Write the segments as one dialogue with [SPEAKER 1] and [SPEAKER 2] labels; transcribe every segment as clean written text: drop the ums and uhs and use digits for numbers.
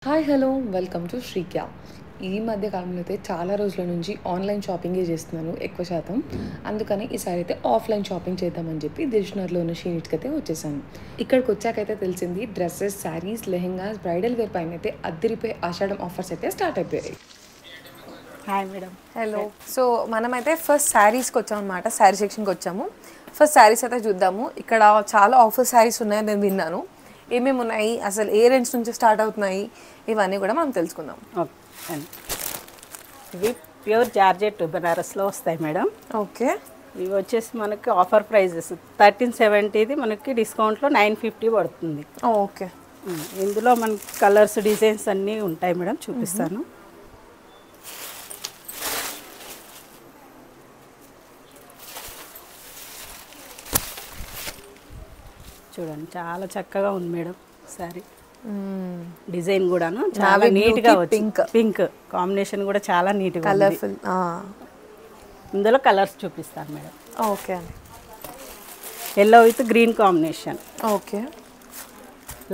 [SPEAKER 1] Hi hello welcome to Srikya. ఈ మధ్య కాలంలో అయితే చాలా రోజుల నుంచి ఆన్లైన్ షాపింగే చేస్తున్నాను ఎక్కువ శాతం. అందుకని ఈసారి అయితే ఆఫ్లైన్ షాపింగ్ చేద్దామని చెప్పి దిల్షుక్నగర్లో ఉన్న షీనిట్స్కి అయితే వచ్చేసాను. ఇక్కడికి వచ్చాకైతే తెలిసింది dresses, saris, lehengas, bridal wear పైన అయితే అద్దరిపోయి ఆషాఢం ఆఫర్స్ అయితే స్టార్ట్ అయిపోయాయి.
[SPEAKER 2] Hi madam.
[SPEAKER 1] హలో. సో మనమైతే ఫస్ట్ శారీస్కి వచ్చాము అనమాట. శారీ సెక్షన్కి వచ్చాము. ఫస్ట్ శారీస్ అయితే చూద్దాము. ఇక్కడ చాలా ఆఫర్ శారీస్ ఉన్నాయని నేను విన్నాను. ఏమేమి ఉన్నాయి, అసలు ఏ రేంజ్ నుంచి స్టార్ట్ అవుతున్నాయి, ఇవన్నీ కూడా మనం తెలుసుకుందాం.
[SPEAKER 2] ఓకే, ఇవి ప్యూర్ జార్జెట్ బెనారస్లో వస్తాయి మేడం.
[SPEAKER 1] ఓకే.
[SPEAKER 2] ఇవి వచ్చేసి మనకి ఆఫర్ ప్రైజెస్ 1370, మనకి డిస్కౌంట్లో 950 పడుతుంది.
[SPEAKER 1] ఓకే.
[SPEAKER 2] ఇందులో మనకి కలర్స్, డిజైన్స్ అన్నీ ఉంటాయి మేడం, చూపిస్తాను. చూడండి, చాలా చక్కగా ఉంది మేడం సారీ. డిజైన్ కూడాను చాలా నీట్గా వచ్చింది. పింక్ కాంబినేషన్ కూడా చాలా నీట్గా
[SPEAKER 1] కలర్ఫుల్.
[SPEAKER 2] ఇందులో కలర్స్ చూపిస్తాను madam.
[SPEAKER 1] Okay.
[SPEAKER 2] Yellow with green combination.
[SPEAKER 1] Okay.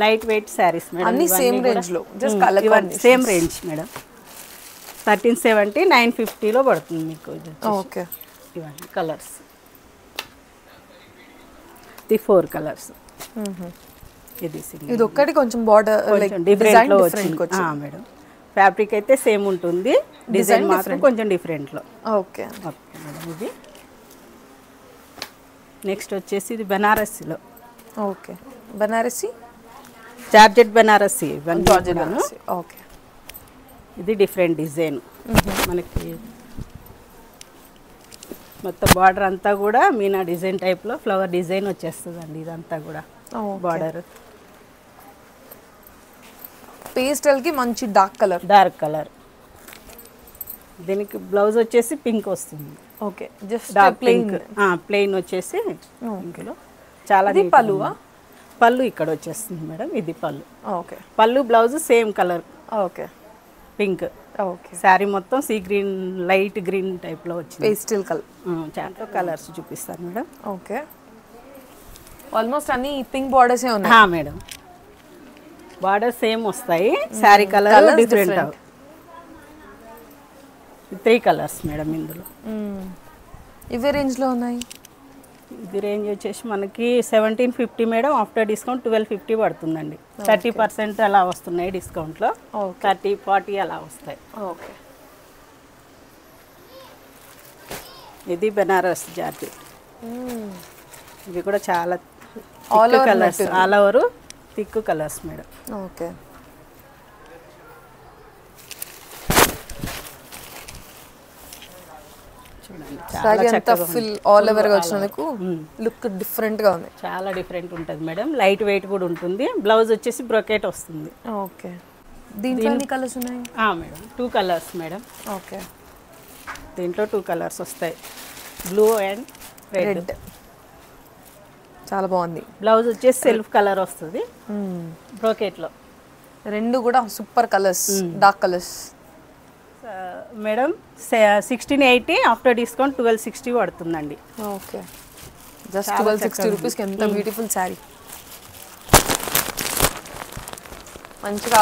[SPEAKER 2] Light weight saris madam.
[SPEAKER 1] అన్ని సేమ్ రేంజ్లో, just colour
[SPEAKER 2] same range madam. 1370, 950లో పడుతుంది మీకు.
[SPEAKER 1] ఓకే.
[SPEAKER 2] ఇవన్నీ కలర్స్, ది 4 కలర్స్.
[SPEAKER 1] ఇది ఒక్కటి కొంచెం బార్డర్
[SPEAKER 2] డిఫరెంట్లో వచ్చింది మేడం. ఫ్యాబ్రిక్ అయితే సేమ్ ఉంటుంది, డిజైన్ మాత్రం కొంచెం డిఫరెంట్లో.
[SPEAKER 1] ఓకే.
[SPEAKER 2] Okay madam. ఇది నెక్స్ట్ వచ్చేసి ఇది బెనారస్సీలో.
[SPEAKER 1] ఓకే. బనారసి
[SPEAKER 2] జార్జెట్ బెనారస్సీ.
[SPEAKER 1] ఓకే.
[SPEAKER 2] ఇది డిఫరెంట్ డిజైన్. మనకి మొత్తం బార్డర్ అంతా కూడా మీనా డిజైన్ టైప్లో ఫ్లవర్ డిజైన్ వచ్చేస్తుందండి. ఇదంతా కూడా బార్డర్
[SPEAKER 1] పేస్టల్కి మంచి డార్క్
[SPEAKER 2] కలర్. దీనికి బ్లౌజ్ వచ్చేసి పింక్ వస్తుంది.
[SPEAKER 1] ఓకే. జస్ట్
[SPEAKER 2] డార్క్ ప్లెయిన్ వచ్చేసి పింక్లో చాలా. పళ్ళు ఇక్కడ వచ్చేస్తుంది మేడం. ఇది పళ్ళు.
[SPEAKER 1] ఓకే.
[SPEAKER 2] పళ్ళు blouse same colour.
[SPEAKER 1] Okay.
[SPEAKER 2] Pink.
[SPEAKER 1] Okay.
[SPEAKER 2] Sari మొత్తం సీ గ్రీన్, లైట్ గ్రీన్ టైప్లో వచ్చింది.
[SPEAKER 1] Pastel colour.
[SPEAKER 2] చాలా కలర్స్ చూపిస్తాను మేడం.
[SPEAKER 1] ఓకే. ఆల్మోస్ట్ అన్ని పింక్ బార్డర్సే ఉన్నాయి
[SPEAKER 2] మేడం. బార్డర్ సేమ్ వస్తాయి, sari colour different. 3 colours madam ఇందులో.
[SPEAKER 1] ఇవే రేంజ్లో ఉన్నాయి.
[SPEAKER 2] ఇది రేంజ్ వచ్చేసి మనకి 1750 మేడం. ఆఫ్టర్ డిస్కౌంట్ 1250 పడుతుందండి. 30% అలా వస్తున్నాయి డిస్కౌంట్లో. 30-40 అలా వస్తాయి.
[SPEAKER 1] ఓకే.
[SPEAKER 2] ఇది బెనారస్ జార్జెట్. ఇవి కూడా చాలా colours, all over thick colours madam.
[SPEAKER 1] Okay. Sorry అంతా ఫుల్ ఆల్ ఓవర్ గా వచ్చినందుకు లుక్ డిఫరెంట్ గా ఉంది.
[SPEAKER 2] చాలా డిఫరెంట్ ఉంటుంది మేడం. లైట్ వెయిట్ కూడా ఉంటుంది. బ్లౌజ్ వచ్చేసి బ్రోకెట్ వస్తుంది.
[SPEAKER 1] ఓకే. దీంట్లో ఎన్ని కలర్స్ ఉన్నాయి
[SPEAKER 2] మేడం? 2 colours madam.
[SPEAKER 1] ఓకే.
[SPEAKER 2] దీంట్లో 2 కలర్స్ వస్తాయి, బ్లూ అండ్ రెడ్.
[SPEAKER 1] చాలా బాగుంది.
[SPEAKER 2] బ్లౌజ్ వచ్చేసి సెల్ఫ్ కలర్ వస్తుంది బ్రోకెట్లో.
[SPEAKER 1] రెండు కూడా super colours, dark colours
[SPEAKER 2] madam. 1680, after discount 1260 పడుతుందండి.
[SPEAKER 1] ఓకే. జస్ట్ 1260 రూపీస్కి ఎంత బ్యూటిఫుల్ శారీ. మంచిగా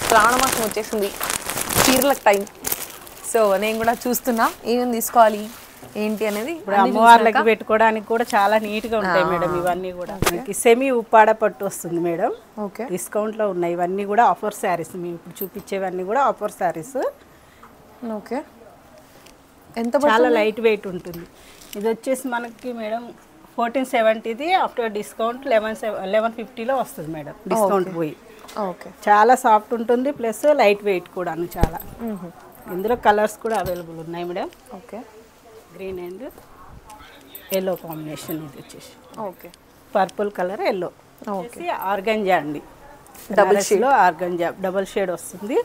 [SPEAKER 1] శ్రావణమాసం వచ్చేసింది, చీరలకు టైం. సో నేను కూడా చూస్తున్నా ఏమేమి తీసుకోవాలి ఏంటి అనేది.
[SPEAKER 2] ఇప్పుడు అమ్మవార్లకి పెట్టుకోవడానికి కూడా చాలా నీట్గా ఉంటాయి మేడం. ఇవన్నీ కూడా మనకి సెమీ ఉప్పాడ పట్టు వస్తుంది మేడం.
[SPEAKER 1] ఓకే.
[SPEAKER 2] డిస్కౌంట్లో ఉన్నాయి. ఇవన్నీ కూడా ఆఫర్ శారీస్. మేము ఇప్పుడు చూపించేవన్నీ కూడా ఆఫర్ శారీస్.
[SPEAKER 1] ఓకే. ఎంత?
[SPEAKER 2] చాలా లైట్ వెయిట్ ఉంటుంది. ఇది వచ్చేసి మనకి మేడం 1470, ఆఫ్టర్ డిస్కౌంట్ 1150లో వస్తుంది మేడం, డిస్కౌంట్ పోయి.
[SPEAKER 1] ఓకే.
[SPEAKER 2] చాలా సాఫ్ట్ ఉంటుంది, ప్లస్ లైట్ వెయిట్ కూడా చాలా. ఇందులో కలర్స్ కూడా అవైలబుల్ ఉన్నాయి madam.
[SPEAKER 1] Okay.
[SPEAKER 2] Green and yellow combination. ఇది వచ్చేసి
[SPEAKER 1] okay.
[SPEAKER 2] Purple colour, yellow. Okay. Organza అండి,
[SPEAKER 1] డబుల్ షేడ్లో
[SPEAKER 2] ఆర్గంజా డబుల్ షేడ్ వస్తుంది.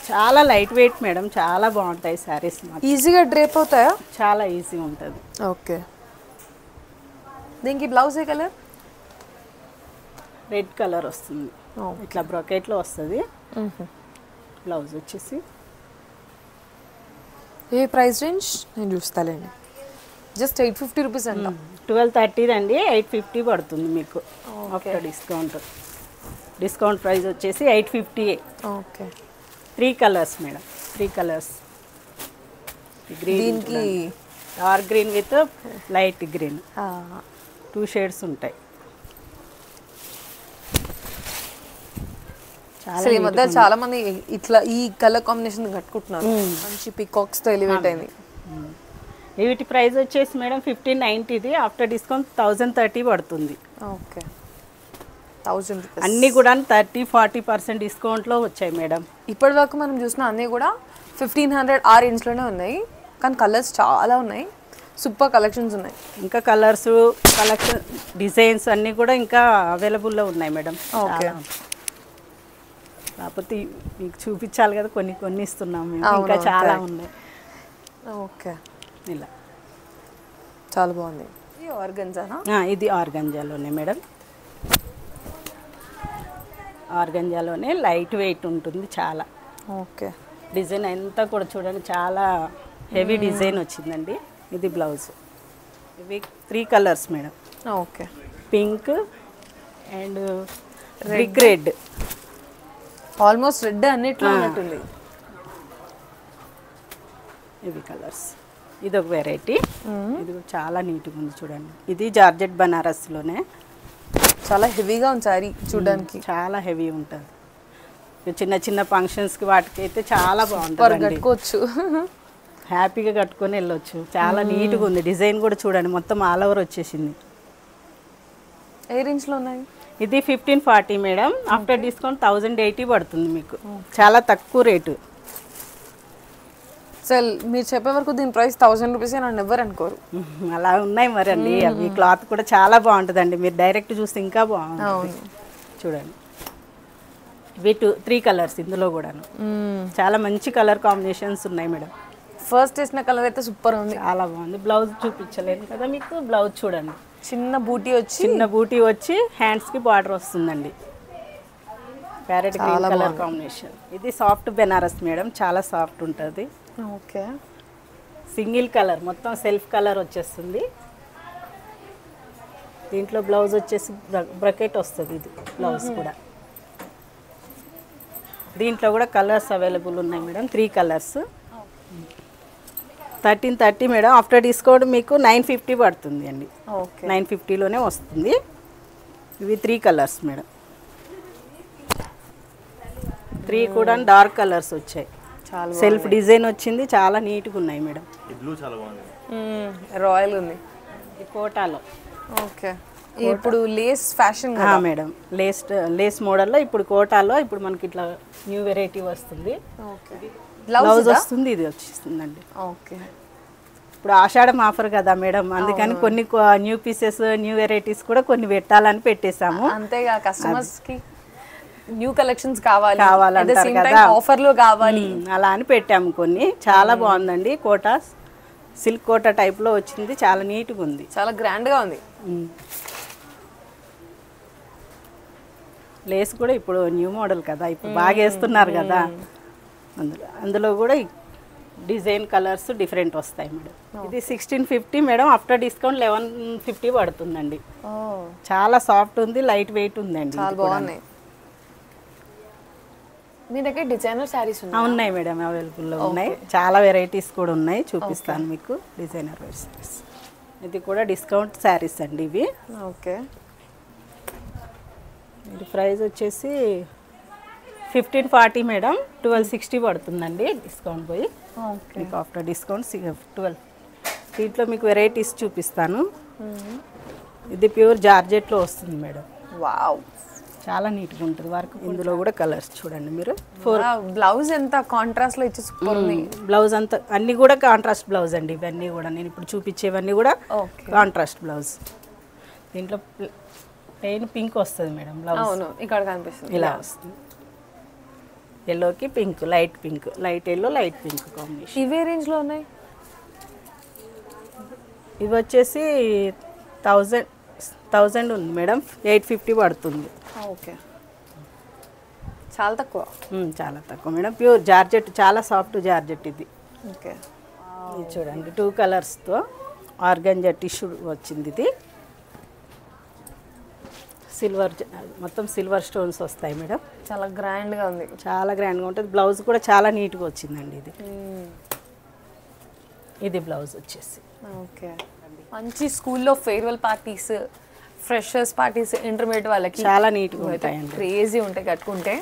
[SPEAKER 2] చాలా లైట్ వెయిట్ మేడం, చాలా బాగుంటాయి శారీస్.
[SPEAKER 1] ఈజీగా డ్రేప్ అవుతాయా?
[SPEAKER 2] చాలా ఈజీ ఉంటుంది.
[SPEAKER 1] ఓకే. దీనికి బ్లౌజ్ ఏ కలర్?
[SPEAKER 2] రెడ్ కలర్ వస్తుంది. ఇట్లా బ్రోకెట్లో వస్తుంది. బ్లౌజ్ వచ్చేసి
[SPEAKER 1] ఏ ప్రైస్ రేంజ్ నేను చూస్తాలేండి. జస్ట్ 850 రూపీస్ అంట.
[SPEAKER 2] 1230 అండి, 850 పడుతుంది మీకు ఆఫ్టర్ డిస్కౌంట్. డిస్కౌంట్ ప్రైస్ వచ్చేసి 850.
[SPEAKER 1] ఓకే.
[SPEAKER 2] 3 colours madam, 3 colours.
[SPEAKER 1] దీనికి
[SPEAKER 2] dark green with light green 2 shades ఉంటాయి.
[SPEAKER 1] అసలు ఈ మధ్య చాలా మంది ఇట్లా ఈ కలర్ కాంబినేషన్ కట్టుకుంటున్నారు. మంచి పికాక్స్ తో ఎలివేట్ అయింది.
[SPEAKER 2] వీటి ప్రైస్ వచ్చేసి మేడం 1590. ఇది ఆఫ్టర్ డిస్కౌంట్ 1030 పడుతుంది.
[SPEAKER 1] ఓకే. 1000 రూపీస్.
[SPEAKER 2] అన్నీ కూడా 30-40% డిస్కౌంట్లో వచ్చాయి మేడం.
[SPEAKER 1] ఇప్పటి వరకు మనం చూసిన అన్నీ కూడా 1500 ఆ రేంజ్లోనే ఉన్నాయి. కానీ కలర్స్ చాలా ఉన్నాయి, సూపర్ కలెక్షన్స్ ఉన్నాయి.
[SPEAKER 2] ఇంకా కలర్స్ కలెక్షన్ డిజైన్స్ అన్నీ కూడా ఇంకా అవైలబుల్లో ఉన్నాయి మేడం.
[SPEAKER 1] ఓకే.
[SPEAKER 2] కాకపోతే మీకు చూపించాలి కదా, కొన్ని ఇస్తున్నాం మేము, ఇంకా చాలా ఉన్నాయి.
[SPEAKER 1] ఓకే.
[SPEAKER 2] ఇలా
[SPEAKER 1] చాలా బాగుంది. ఇది ఆర్గంజానా?
[SPEAKER 2] ఇది ఆర్గంజాలోనే మేడం. ఆర్గంజాలోనే లైట్ వెయిట్ ఉంటుంది చాలా.
[SPEAKER 1] ఓకే.
[SPEAKER 2] డిజైన్ అంతా కూడా చూడండి చాలా హెవీ డిజైన్ వచ్చిందండి. ఇది బ్లౌజ్. ఇవి 3 colours madam.
[SPEAKER 1] Okay.
[SPEAKER 2] Pink and brick red.
[SPEAKER 1] Almost red అన్నిట్లో ఉన్నట్టుంది.
[SPEAKER 2] ఇవి కలర్స్. ఇది ఒక వెరైటీ. ఇది చాలా నీట్గా ఉంది చూడండి. ఇది జార్జెట్ బనారస్లోనే
[SPEAKER 1] చాలా హెవీగా ఉంది సారీ చూడడానికి.
[SPEAKER 2] చాలా హెవీ ఉంటుంది. చిన్న చిన్న ఫంక్షన్స్కి వాటికి అయితే చాలా బాగుంటుంది,
[SPEAKER 1] కట్టుకోవచ్చు,
[SPEAKER 2] హ్యాపీగా కట్టుకొని వెళ్ళొచ్చు. చాలా నీట్గా ఉంది. డిజైన్ కూడా చూడండి మొత్తం ఆల్ ఓవర్ వచ్చేసింది.
[SPEAKER 1] ఏ రేంజ్లో ఉన్నాయి?
[SPEAKER 2] ఇది 1540 మేడం. ఆఫ్టర్ డిస్కౌంట్ 1080 పడుతుంది మీకు. చాలా తక్కువ రేటు.
[SPEAKER 1] సార్ మీరు చెప్పే వరకు దీని ప్రైస్ 1000 రూపీస్ నన్ను ఎవరు అనుకోరు.
[SPEAKER 2] అలా ఉన్నాయి మరి అండి. అవి క్లాత్ కూడా చాలా బాగుంటుందండి. మీరు డైరెక్ట్ చూస్తే ఇంకా బాగుంటుంది. చూడండి ఇవి 3 కలర్స్ ఇందులో కూడాను. చాలా మంచి కలర్ కాంబినేషన్స్ ఉన్నాయి మేడం.
[SPEAKER 1] ఫస్ట్ వేసిన కలర్ అయితే సూపర్ ఉంది,
[SPEAKER 2] చాలా బాగుంది. బ్లౌజ్ చూపించలేను కదా మీకు. బ్లౌజ్ చూడండి,
[SPEAKER 1] చిన్న బూటీ వచ్చి
[SPEAKER 2] హ్యాండ్స్కి బార్డర్ వస్తుందండి. Parrot green colour combination. ఇది సాఫ్ట్ బెనారస్ మేడం, చాలా సాఫ్ట్ ఉంటుంది.
[SPEAKER 1] ఓకే.
[SPEAKER 2] సింగిల్ కలర్ మొత్తం సెల్ఫ్ కలర్ వచ్చేస్తుంది. దీంట్లో బ్లౌజ్ వచ్చేసి బ్రకెట్ వస్తుంది. ఇది బ్లౌజ్ కూడా. దీంట్లో కూడా కలర్స్ అవైలబుల్ ఉన్నాయి madam. 3 colours. 1330 madam. After discount మీకు 950 పడుతుంది అండి. 950లోనే వస్తుంది. ఇవి 3 కలర్స్ మేడం. 3 కూడా డార్క్ కలర్స్ వచ్చాయి. సెల్ఫ్ డిజైన్ వచ్చింది. చాలా నీట్గా ఉన్నాయి మేడం.
[SPEAKER 1] రాయల్ ఉంది.
[SPEAKER 2] కోటాలో.
[SPEAKER 1] ఓకే. ఇప్పుడు లేస్ ఫ్యాషన్
[SPEAKER 2] మేడం. లేస్ మోడల్లో ఇప్పుడు కోటాలో ఇప్పుడు మనకి ఇట్లా న్యూ వెరైటీ వస్తుంది. బ్లౌజ్ వస్తుంది. ఇది వచ్చేస్తుందండి.
[SPEAKER 1] ఓకే.
[SPEAKER 2] ఇప్పుడు ఆషాఢం ఆఫర్ కదా మేడం, అందుకని కొన్ని న్యూ పీసెస్ న్యూ వెరైటీస్ కూడా కొన్ని పెట్టాలని పెట్టేశాము.
[SPEAKER 1] అంతేగా కస్టమర్స్ కి న్యూ కలెక్షన్స్ కావాలి
[SPEAKER 2] కావాలంటారు కదా,
[SPEAKER 1] ఆఫర్లో కావాలి,
[SPEAKER 2] అలా అని పెట్టాము కొన్ని. చాలా బాగుందండి. కోటా సిల్క్ కోటా టైప్లో వచ్చింది. చాలా నీట్గా ఉంది,
[SPEAKER 1] చాలా గ్రాండ్గా ఉంది.
[SPEAKER 2] లేస్ కూడా ఇప్పుడు న్యూ మోడల్ కదా, ఇప్పుడు బాగా వేస్తున్నారు కదా. అందులో కూడా డిజైన్ కలర్స్ డిఫరెంట్ వస్తాయి మేడం. ఇది 1650 మేడం. ఆఫ్టర్ డిస్కౌంట్ 1150 పడుతుందండి. చాలా సాఫ్ట్ ఉంది, లైట్ వెయిట్ ఉందండి.
[SPEAKER 1] చాలా బాగున్నాయి. మీ దగ్గర డిజైనర్ శారీస్
[SPEAKER 2] ఉన్నాయి మేడం, అవైలబుల్లో ఉన్నాయి. చాలా వెరైటీస్ కూడా ఉన్నాయి, చూపిస్తాను మీకు. డిజైనర్ శారీస్. ఇది కూడా డిస్కౌంట్ శారీస్ అండి ఇవి.
[SPEAKER 1] ఓకే.
[SPEAKER 2] ఇది ప్రైస్ వచ్చేసి 1540 మేడం. 1260 పడుతుందండి డిస్కౌంట్ పోయి. మీకు ఆఫ్టర్ డిస్కౌంట్ 12. దీంట్లో మీకు వెరైటీస్ చూపిస్తాను. ఇది ప్యూర్ జార్జెట్లో వస్తుంది మేడం.
[SPEAKER 1] వావ్,
[SPEAKER 2] చాలా నీట్గా ఉంటుంది వర్క్. ఇందులో కూడా కలర్స్ చూడండి మీరు.
[SPEAKER 1] బ్లౌజ్ ఎంత కాంట్రాస్ట్ లో ఇచ్చి సూపర్ ఉంది.
[SPEAKER 2] బ్లౌజ్ అంతా అన్ని కూడా కాంట్రాస్ట్ బ్లౌజ్ అండి. ఇవన్నీ కూడా నేను ఇప్పుడు చూపించేవన్నీ కూడా కాంట్రాస్ట్ బ్లౌజ్. దీంట్లో ప్లెయిన్ పింక్ వస్తుంది మేడం బ్లౌజ్.
[SPEAKER 1] అవును, ఇక్కడ కనిపిస్తుంది.
[SPEAKER 2] ఇలా వస్తుంది. ఎల్లోకి pink, light pink, light yellow, light pink combination.
[SPEAKER 1] ఇవే రేంజ్లో ఉన్నాయి.
[SPEAKER 2] ఇవి వచ్చేసి 1000 ఉంది మేడం. 850 పడుతుంది.
[SPEAKER 1] ఓకే, చాలా తక్కువ.
[SPEAKER 2] చాలా తక్కువ మేడం. ప్యూర్ జార్జెట్, చాలా సాఫ్ట్ జార్జెట్ ఇది.
[SPEAKER 1] ఓకే.
[SPEAKER 2] ఇది చూడండి 2 కలర్స్తో ఆర్గంజా టిష్యూ వచ్చింది. ఇది సిల్వర్ మొత్తం సిల్వర్ స్టోన్స్ వస్తాయి మేడం.
[SPEAKER 1] చాలా గ్రాండ్గా ఉంది.
[SPEAKER 2] చాలా గ్రాండ్గా ఉంటుంది. బ్లౌజ్ కూడా చాలా నీట్గా వచ్చిందండి. ఇది బ్లౌజ్ వచ్చేసి.
[SPEAKER 1] ఓకే. మంచి స్కూల్లో farewell parties, freshers parties, intermediate వాళ్ళకి
[SPEAKER 2] చాలా నీట్గా ఉంటాయండి.
[SPEAKER 1] క్రేజీ ఉంటాయి కట్టుకుంటే.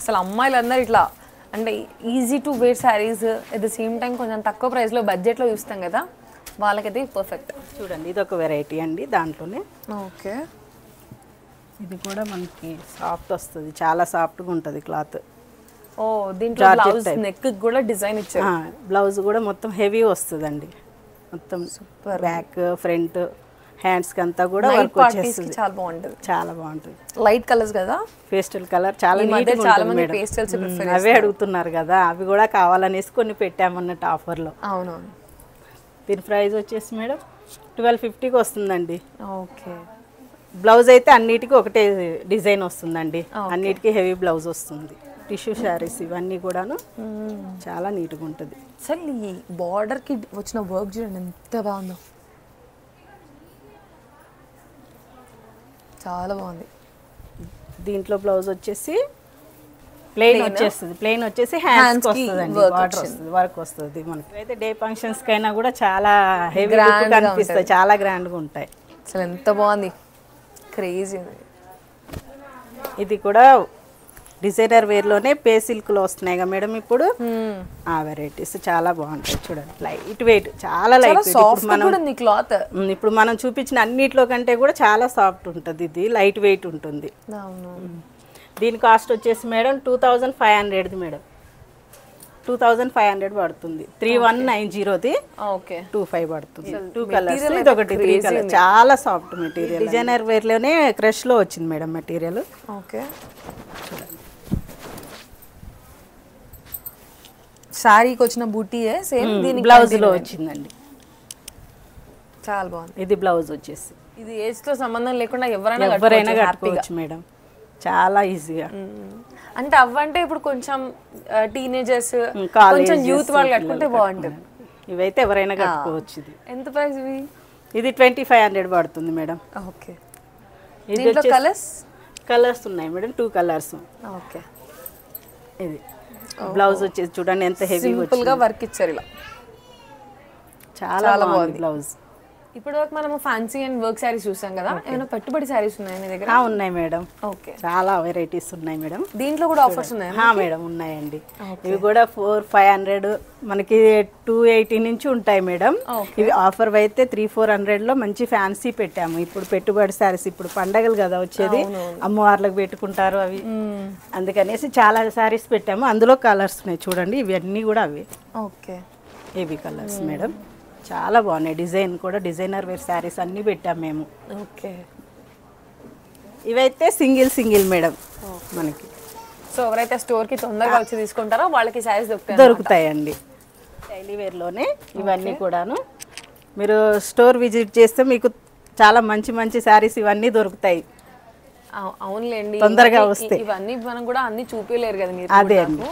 [SPEAKER 1] అసలు అమ్మాయిలందరూ ఇట్లా అంటే easy to wear saris at the same time కొంచెం తక్కువ ప్రైస్లో బడ్జెట్లో చూస్తాం కదా, వాళ్ళకైతే పర్ఫెక్ట్.
[SPEAKER 2] చూడండి ఇది ఒక వెరైటీ అండి దాంట్లోనే.
[SPEAKER 1] ఓకే.
[SPEAKER 2] ఇది కూడా మనకి సాఫ్ట్ వస్తుంది, చాలా సాఫ్ట్గా ఉంటుంది క్లాత్.
[SPEAKER 1] ఓ దీంట్లో బ్లౌజ్ నెక్ కూడా డిజైన్ ఇచ్చారు.
[SPEAKER 2] బ్లౌజ్ కూడా మొత్తం హెవీ వస్తుందండి. మొత్తం సూపర్. బ్యాక్ ఫ్రంట్ హ్యాండ్స్కి అంతా కూడా వర్క్ వచ్చేస్తుంది.
[SPEAKER 1] చాలా బాగుంటుంది.
[SPEAKER 2] చాలా బాగుంటుంది.
[SPEAKER 1] లైట్ కలర్స్ కదా,
[SPEAKER 2] పేస్టల్ కలర్ చాలా
[SPEAKER 1] చాలా మంది పేస్టల్స్ ప్రిఫర్.
[SPEAKER 2] అవే అడుగుతున్నారు కదా, అవి కూడా కావాలనేసి కొన్ని పెట్టామన్నట్టు ఆఫర్లో.
[SPEAKER 1] అవునవును.
[SPEAKER 2] దీని ప్రైస్ వచ్చేసి మేడం 1250కి వస్తుందండి.
[SPEAKER 1] ఓకే.
[SPEAKER 2] బ్లౌజ్ అయితే అన్నిటికీ ఒకటే డిజైన్ వస్తుందండి. అన్నిటికీ హెవీ బ్లౌజ్ వస్తుంది. టిష్యూ శారీస్ ఇవన్నీ కూడాను చాలా నీట్గా ఉంటుంది.
[SPEAKER 1] అసలు ఈ బార్డర్కి వచ్చిన వర్క్ చూడండి ఎంత బాగుందో, చాలా బాగుంది.
[SPEAKER 2] దీంట్లో బ్లౌజ్ వచ్చేసి ప్లెయిన్ వచ్చేస్తుంది. ప్లెయిన్ వచ్చేసి హ్యాండ్స్కి వస్తుందండి, బార్డర్ వస్తుంది, వర్క్ వస్తుంది. మనకి అయితే డే ఫంక్షన్స్కి అయినా కూడా చాలా హెవీ కనిపిస్తాయి, చాలా గ్రాండ్గా ఉంటాయి.
[SPEAKER 1] అసలు ఎంత బాగుంది, క్రేజీ.
[SPEAKER 2] ఇది కూడా డిజైనర్ వేర్లోనే పే సిల్క్లో వస్తున్నాయి కదా మేడం ఇప్పుడు. ఆ వెరైటీస్ చాలా బాగుంటాయి. చూడండి లైట్ వెయిట్, చాలా లైట్ వెయిట్.
[SPEAKER 1] క్లాత్
[SPEAKER 2] ఇప్పుడు మనం చూపించిన అన్నిట్లో కంటే కూడా చాలా సాఫ్ట్ ఉంటుంది. ఇది లైట్ వెయిట్ ఉంటుంది. దీని కాస్ట్ వచ్చేసి మేడం 2500 మేడం. 2500 పడుతుంది. 3190ది 25 పడుతుంది. 2 కలర్స్, ఇది ఒకటి 3 కలర్. చాలా సాఫ్ట్ మెటీరియల్. డిజైనర్ వేర్లోనే క్రష్లో వచ్చింది మేడం మెటీరియల్.
[SPEAKER 1] ఓకే. శారీకి వచ్చిన బూటీయే సేమ్ దీని
[SPEAKER 2] బ్లౌజ్లో వచ్చిందండి.
[SPEAKER 1] చాలా బాగుంది.
[SPEAKER 2] ఇది బ్లౌజ్ వచ్చేసి.
[SPEAKER 1] ఇది ఏజ్తో సంబంధం లేకుండా
[SPEAKER 2] ఎవరైనా కట్టుకోవచ్చు మేడం, చాలా ఈజీగా.
[SPEAKER 1] అంటే అవ్వంటే ఇప్పుడు కొంచెం టీనేజర్స్, కొంచెం యూత్ వాళ్ళు కట్టుకుంటే బాగుంటుంది.
[SPEAKER 2] ఇవైతే ఎవరైనా కట్టుకోవచ్చు. ఇది
[SPEAKER 1] ఎంత ప్రైస్ ఇవి?
[SPEAKER 2] ఇది 2500 పడుతుంది మేడం.
[SPEAKER 1] ఓకే.
[SPEAKER 2] ఇది కలర్స్ ఉన్నాయి మేడం, 2 కలర్స్.
[SPEAKER 1] ఓకే.
[SPEAKER 2] ఇది బ్లౌజ్ వచ్చేసి చూడండి ఎంత హెవీ
[SPEAKER 1] సింపుల్గా వర్క్ ఇచ్చారు ఇలా,
[SPEAKER 2] చాలా బాగుంది బ్లౌజ్.
[SPEAKER 1] ఇప్పుడు వరకు మనం ఫ్యాన్సీ అండ్ వర్క్ శారీస్ చూసాం కదా, ఏమైనా పెట్టుబడి శారీస్ ఉన్నాయి మీ దగ్గర?
[SPEAKER 2] ఉన్నాయి మేడం.
[SPEAKER 1] ఓకే.
[SPEAKER 2] చాలా వెరైటీస్ ఉన్నాయి మేడం.
[SPEAKER 1] దీంట్లో కూడా ఆఫర్స్ ఉన్నాయి
[SPEAKER 2] మేడం? ఉన్నాయండి. ఇవి కూడా 400-500 మనకి 280 నుంచి ఉంటాయి మేడం. ఇవి ఆఫర్ అయితే 300-400లో మంచి ఫ్యాన్సీ పెట్టాము. ఇప్పుడు పెట్టుబడి శారీస్, ఇప్పుడు పండగలు కదా వచ్చేది, అమ్మవార్లకు పెట్టుకుంటారు అవి, అందుకనేసి చాలా శారీస్ పెట్టాము. అందులో కలర్స్ ఉన్నాయి చూడండి, ఇవన్నీ కూడా అవి.
[SPEAKER 1] ఓకే.
[SPEAKER 2] ఏవి కలర్స్ మేడం, చాలా బాగున్నాయి. డిజైన్ కూడా డిజైనర్ వేర్ శారీస్ అన్నీ పెట్టాం మేము.
[SPEAKER 1] ఓకే.
[SPEAKER 2] ఇవైతే సింగిల్ మేడం మనకి.
[SPEAKER 1] సో ఎవరైతే స్టోర్కి తొందరగా వచ్చి తీసుకుంటారో వాళ్ళకి శారీస్
[SPEAKER 2] దొరుకుతాయండి. డైలీ వేర్లోనే ఇవన్నీ కూడాను. మీరు స్టోర్ విజిట్ చేస్తే మీకు చాలా మంచి శారీస్ ఇవన్నీ దొరుకుతాయి.
[SPEAKER 1] అవునులేండి,
[SPEAKER 2] తొందరగా వస్తాయి.
[SPEAKER 1] ఇవన్నీ మనం కూడా అన్ని చూపించలేరు కదా మీరు.
[SPEAKER 2] అదే అండి,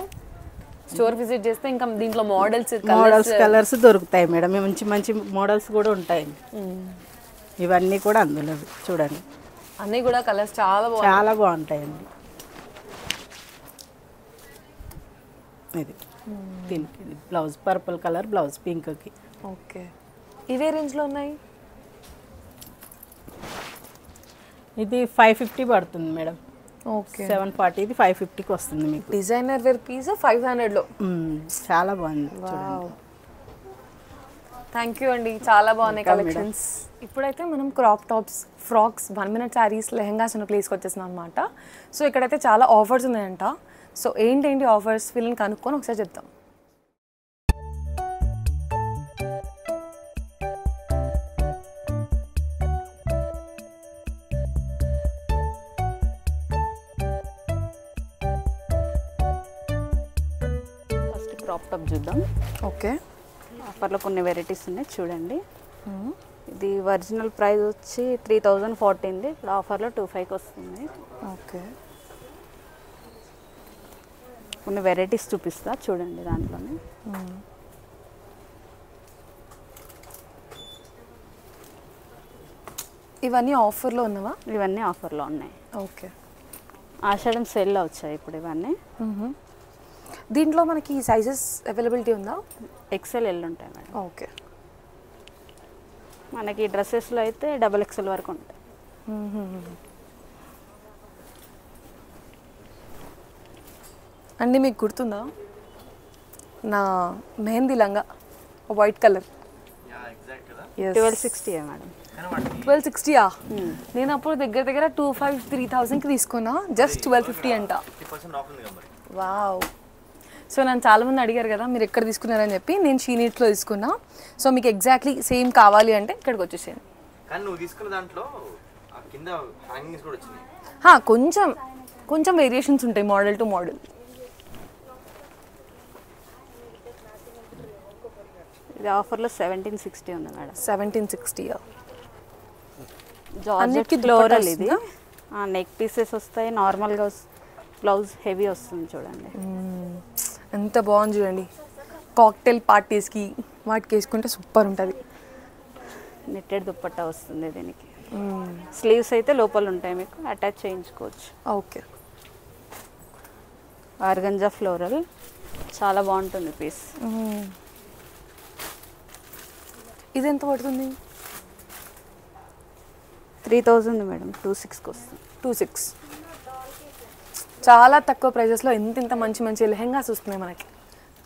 [SPEAKER 1] స్టోర్ విజిట్ చేస్తే ఇంకా దీంట్లో మోడల్స్
[SPEAKER 2] కలర్స్ దొరుకుతాయి మేడం. మంచి మోడల్స్ కూడా ఉంటాయి. ఇవన్నీ కూడా అందులో చూడండి,
[SPEAKER 1] అన్నీ కూడా కలర్స్ చాలా
[SPEAKER 2] బాగుంటాయండి. ఇది దీనికి బ్లౌజ్ పర్పుల్ కలర్ బ్లౌజ్ పింక్కి.
[SPEAKER 1] ఓకే. ఇవే రేంజ్లో ఉన్నాయి?
[SPEAKER 2] ఇది 550 పడుతుంది మేడం.
[SPEAKER 1] ఓకే.
[SPEAKER 2] 740, ఇది 550కి వస్తుంది మీకు.
[SPEAKER 1] డిజైనర్ వేర్ పీస్ 500లో.
[SPEAKER 2] చాలా బాగుంది.
[SPEAKER 1] థ్యాంక్ యూ అండి, చాలా బాగున్నాయి కలెక్షన్స్. ఇప్పుడైతే మనం crop tops, frocks, 1 minute saris, lehengas ఉన్న ప్లేస్కి వచ్చేసినాం అనమాట. సో ఇక్కడైతే చాలా ఆఫర్స్ ఉన్నాయంట. సో ఏంటి ఆఫర్స్ వీళ్ళని కనుక్కొని ఒకసారి చెప్తాం.
[SPEAKER 2] క్రాప్ టాప్ చూద్దాం.
[SPEAKER 1] ఓకే.
[SPEAKER 2] ఆఫర్లో కొన్ని వెరైటీస్ ఉన్నాయి చూడండి. ఇది ఒరిజినల్ ప్రైస్ వచ్చి 3014, ఇప్పుడు ఆఫర్లో 25కి వస్తుంది.
[SPEAKER 1] ఓకే.
[SPEAKER 2] కొన్ని వెరైటీస్ చూపిస్తా చూడండి దాంట్లోనే.
[SPEAKER 1] ఇవన్నీ ఆఫర్లో ఉన్నవా?
[SPEAKER 2] ఇవన్నీ ఆఫర్లో ఉన్నాయి.
[SPEAKER 1] ఓకే.
[SPEAKER 2] ఆషాఢం సేల్లో వచ్చాయి ఇప్పుడు ఇవన్నీ.
[SPEAKER 1] దీంట్లో మనకి సైజెస్ అవైలబిలిటీ ఉందా?
[SPEAKER 2] ఎక్సెల్ ఎల్ ఉంటాయి మేడం.
[SPEAKER 1] ఓకే.
[SPEAKER 2] మనకి డ్రెస్సెస్లో అయితే డబుల్ ఎక్సెల్ వరకు ఉంటాయి.
[SPEAKER 1] అండి మీకు గుర్తుందా నా మెహందీ లంగా వైట్ కలర్?
[SPEAKER 2] 1260 మేడం.
[SPEAKER 1] 1260. నేను అప్పుడు దగ్గర దగ్గర 3,000కి తీసుకున్నా, జస్ట్ 1250 అంట. వావ్. సో నన్ను చాలామంది అడిగారు కదా మీరు ఎక్కడ తీసుకున్నారని చెప్పి, నేను షీ నీడ్స్లో తీసుకున్నా. సో మీకు ఎగ్జాక్ట్లీ సేమ్ కావాలి అంటే ఇక్కడికి వచ్చేసాను. కొంచెం కొంచెం వేరియేషన్స్ ఉంటాయి మోడల్ టు మోడల్.
[SPEAKER 2] ఇది ఆఫర్లో 1760 ఉంది మేడం.
[SPEAKER 1] 1760.
[SPEAKER 2] జార్జెట్ ఫ్లోరల్ ఇది. నెక్ పీసెస్ వస్తాయి, నార్మల్గా బ్లౌజ్ హెవీ వస్తుంది చూడండి.
[SPEAKER 1] ఎంత బాగుంది చూడండి. కాక్టైల్ పార్టీస్కి వాటికి వేసుకుంటే సూపర్ ఉంటుంది.
[SPEAKER 2] నెట్టెడ్ దుప్పట్టా వస్తుంది దీనికి. స్లీవ్స్ అయితే లోపల ఉంటాయి, మీకు అటాచ్ చేయించుకోవచ్చు.
[SPEAKER 1] ఓకే.
[SPEAKER 2] ఆర్గంజా ఫ్లోరల్ చాలా బాగుంటుంది పీస్.
[SPEAKER 1] ఇది ఎంత పడుతుంది?
[SPEAKER 2] 3000 మేడం. 26కి వస్తుంది.
[SPEAKER 1] 26. చాలా తక్కువ ప్రైజెస్లో ఇంత మంచి మంచి లెహెంగాస్ వస్తున్నాయి మనకి.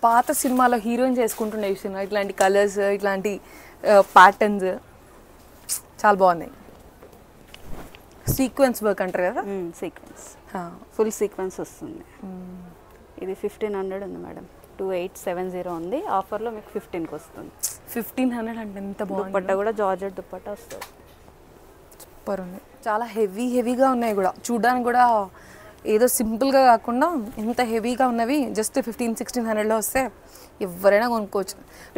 [SPEAKER 1] పాత సినిమాలో హీరోయిన్స్ వేసుకుంటుండే సినిమా ఇట్లాంటి కలర్స్, ఇట్లాంటి ప్యాటర్న్స్ చాలా బాగున్నాయి. సీక్వెన్స్ వర్క్ అంటారు కదా?
[SPEAKER 2] సీక్వెన్స్, ఫుల్ సీక్వెన్స్ వస్తుంది. ఇది 1500 ఉంది మేడం. 2870 ఉంది. ఆఫర్లో మీకు 15కి వస్తుంది.
[SPEAKER 1] 1500 అంటే ఎంత బాగుంది.
[SPEAKER 2] దుప్పట్టా కూడా జార్జెట్ దుప్పట్టా వస్తుంది.
[SPEAKER 1] సూపర్ ఉంది. చాలా హెవీగా ఉన్నాయి కూడా, చూడడానికి కూడా ఏదో సింపుల్గా కాకుండా ఎంత హెవీగా ఉన్నవి. జస్ట్ 1500-1600లో వస్తే ఎవరైనా కొనుక్కోవచ్చు.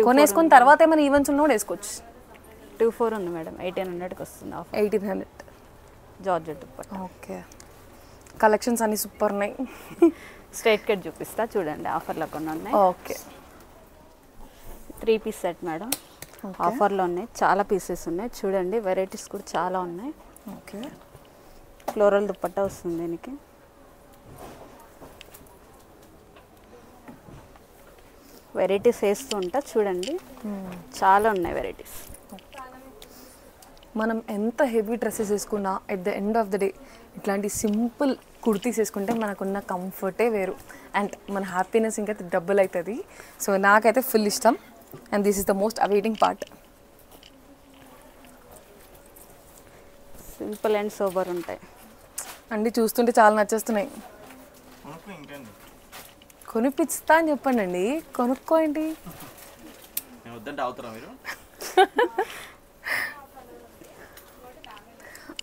[SPEAKER 1] కొనేసుకుని తర్వాత ఏమైనా ఈవెంట్స్ ఉన్నా కూడా వేసుకోవచ్చు.
[SPEAKER 2] 24 ఉంది మేడం. 1800కి వస్తుంది offer.
[SPEAKER 1] 1800
[SPEAKER 2] georgette dupatta.
[SPEAKER 1] Okay. Collections అన్నీ సూపర్ ఉన్నాయి.
[SPEAKER 2] స్ట్రైట్ కట్ చూపిస్తా చూడండి, ఆఫర్లో కొన్ని ఉన్నాయి.
[SPEAKER 1] ఓకే.
[SPEAKER 2] 3 piece set madam. ఆఫర్లో ఉన్నాయి, చాలా పీసెస్ ఉన్నాయి చూడండి. వెరైటీస్ కూడా చాలా ఉన్నాయి.
[SPEAKER 1] ఓకే.
[SPEAKER 2] ఫ్లోరల్ దుప్పట్టా వస్తుంది దీనికి. వెరైటీస్ వేస్తూ ఉంటా చూడండి, చాలా ఉన్నాయి వెరైటీస్.
[SPEAKER 1] మనం ఎంత హెవీ డ్రెస్సెస్ వేసుకున్నా at the end of the day ఇట్లాంటి సింపుల్ కుర్తీస్ వేసుకుంటే మనకున్న కంఫర్టే వేరు, అండ్ మన హ్యాపీనెస్ ఇంకా డబుల్ అవుతుంది. సో నాకైతే ఫుల్ ఇష్టం, and this is the most awaiting part.
[SPEAKER 2] Simple and sober ఉంటాయి
[SPEAKER 1] అండి. చూస్తుంటే చాలా నచ్చేస్తున్నాయి. కొనిపిస్తా అని చెప్పండి అండి, కొనుక్కోండి.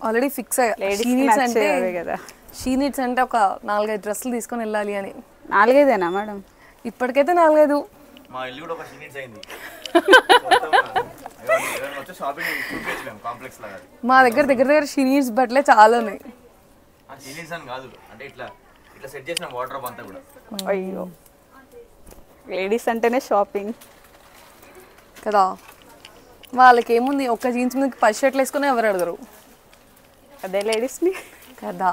[SPEAKER 1] ఆల్రెడీ ఫిక్స్ అయ్యా. షీ నీడ్స్ అంటే ఒక 4-5 డ్రెస్సులు తీసుకొని వెళ్ళాలి అని.
[SPEAKER 2] 4-5ఏనా మేడం?
[SPEAKER 1] ఇప్పటికైతే 4-5. మా దగ్గర దగ్గర షీ నీడ్స్ బట్టలే చాలా ఉన్నాయి.
[SPEAKER 2] అయ్యో, లేడీస్ అంటేనే షాపింగ్
[SPEAKER 1] కదా. వాళ్ళకి ఏముంది, ఒక్క జీన్స్ మీద 10 షర్ట్లు వేసుకుని ఎవరు అడగరు.
[SPEAKER 2] అదే లేడీస్ని
[SPEAKER 1] కదా.